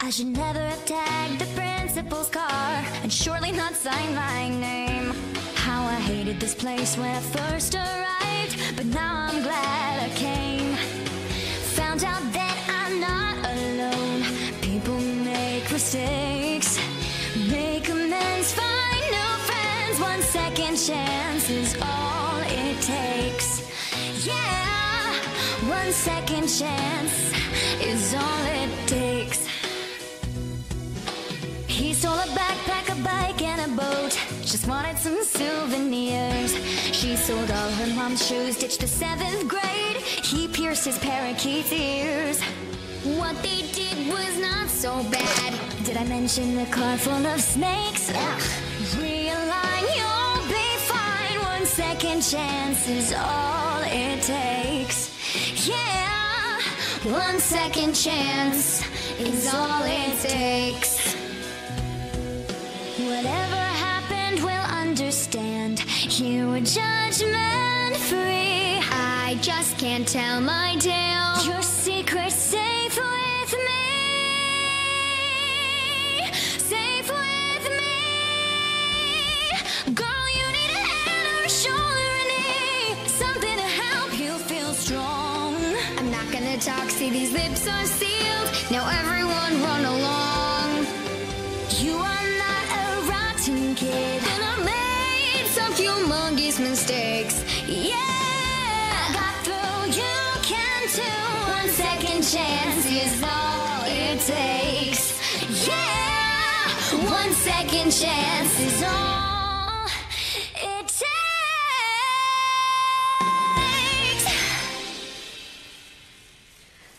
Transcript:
I should never have tagged the principal's car and surely not signed my name. How I hated this place when I first arrived, but now I'm glad I came. Found out that I'm not alone. People make mistakes, make amends, find new friends. 1 second chance is all it takes. Yeah, 1 second chance is all it takes. He stole a backpack, a bike, and a boat. Just wanted some souvenirs. She sold all her mom's shoes, ditched the 7th grade. He pierced his parakeet's ears. What they did was not so bad. Did I mention the car full of snakes? Ugh. Realign, you'll be fine. 1 second chance is all it takes. Yeah, 1 second chance is all it takes. Whatever happened, we'll understand. Here we're judgment free. I just can't tell my tale. Your secret's safe with me. Safe with me. Girl, you need a hand or a shoulder, a knee. Something to help you feel strong. I'm not gonna talk, see these lips are sealed. Now everyone run along. You are not a rotten kid, and I made some humongous mistakes. Yeah, I got through, you can too. 1 second chance is all it takes. Yeah, 1 second chance is all